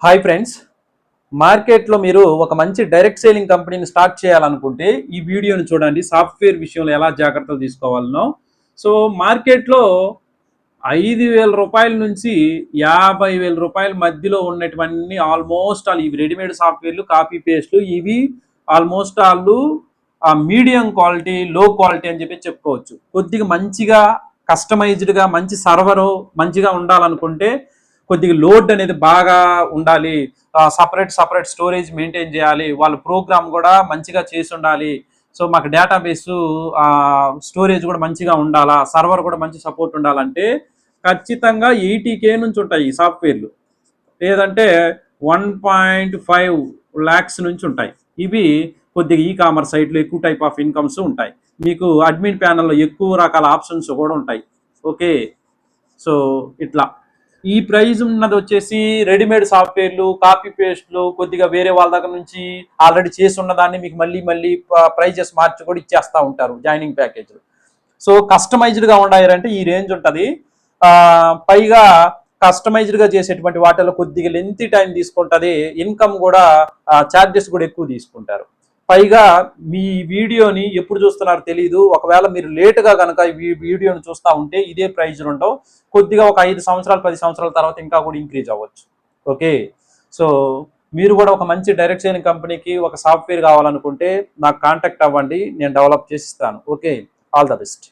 Hi friends, మార్కెట్లో మీరు ఒక మంచి డైరెక్ట్ సేలింగ్ కంపెనీని స్టార్ట్ చేయాలనుకుంటే ఈ వీడియోని చూడండి. సాఫ్ట్వేర్ విషయంలో ఎలా జాగ్రత్తలు తీసుకోవాలనో. సో మార్కెట్లో 5,000 నుంచి 50,000 మధ్యలో ఉన్నటువన్నీ ఆల్మోస్ట్ ఆల్ ఇవి రెడీమేడ్ సాఫ్ట్వేర్లు, కాపీ పేస్ట్లు. ఇవి ఆల్మోస్ట్ ఆల్ మీడియం క్వాలిటీ, లో క్వాలిటీ అని చెప్పుకోవచ్చు. కొద్దిగా మంచిగా కస్టమైజ్డ్గా మంచి సర్వరు మంచిగా ఉండాలనుకుంటే కొద్దిగా లోడ్ అనేది బాగా ఉండాలి. సపరేట్ స్టోరేజ్ మెయింటైన్ చేయాలి. వాళ్ళ ప్రోగ్రామ్ కూడా మంచిగా చేసి ఉండాలి. సో మాకు డేటాబేసు స్టోరేజ్ కూడా మంచిగా ఉండాలా, సర్వర్ కూడా మంచి సపోర్ట్ ఉండాలంటే ఖచ్చితంగా 80K నుంచి ఉంటాయి ఈ సాఫ్ట్వేర్లు. లేదంటే 1.5 lakhs నుంచి ఉంటాయి. ఇవి కొద్దిగా ఈ కామర్స్ సైట్లు ఎక్కువ టైప్ ఆఫ్ ఇన్కమ్స్ ఉంటాయి. మీకు అడ్మిన్ ప్యానల్లో ఎక్కువ రకాల ఆప్షన్స్ కూడా ఉంటాయి. ఓకే, సో ఇట్లా ఈ ప్రైజ్ ఉన్నది వచ్చేసి రెడీమేడ్ సాఫ్ట్వేర్లు, కాపీ పేస్ట్లు, కొద్దిగా వేరే వాళ్ళ దగ్గర నుంచి ఆల్రెడీ చేసి ఉన్నదాన్ని మీకు మళ్ళీ ప్రైజెస్ మార్చి కూడా ఇచ్చేస్తూ ఉంటారు జాయినింగ్ ప్యాకేజ్. సో కస్టమైజ్డ్గా ఉండాలంటే ఈ రేంజ్ ఉంటుంది. పైగా కస్టమైజ్డ్గా చేసేటువంటి వాటిలో కొద్దిగా లెంతీ టైం తీసుకుంటుంది. ఇన్కమ్ కూడా ఛార్జెస్ కూడా ఎక్కువ తీసుకుంటారు. పైగా మీ వీడియోని ఎప్పుడు చూస్తున్నారో తెలియదు. ఒకవేళ మీరు లేటుగా కనుక ఈ వీడియోని చూస్తూ ఉంటే ఇదే ప్రైజ్ ఉండవు. కొద్దిగా ఒక 5 సంవత్సరాలు 10 సంవత్సరాల తర్వాత ఇంకా కూడా ఇంక్రీజ్ అవ్వచ్చు. ఓకే, సో మీరు కూడా ఒక మంచి డైరెక్ట్ సేలింగ్ కంపెనీకి ఒక సాఫ్ట్వేర్ కావాలనుకుంటే నాకు కాంటాక్ట్ అవ్వండి, నేను డెవలప్ చేసి ఇస్తాను. Okay, all the best.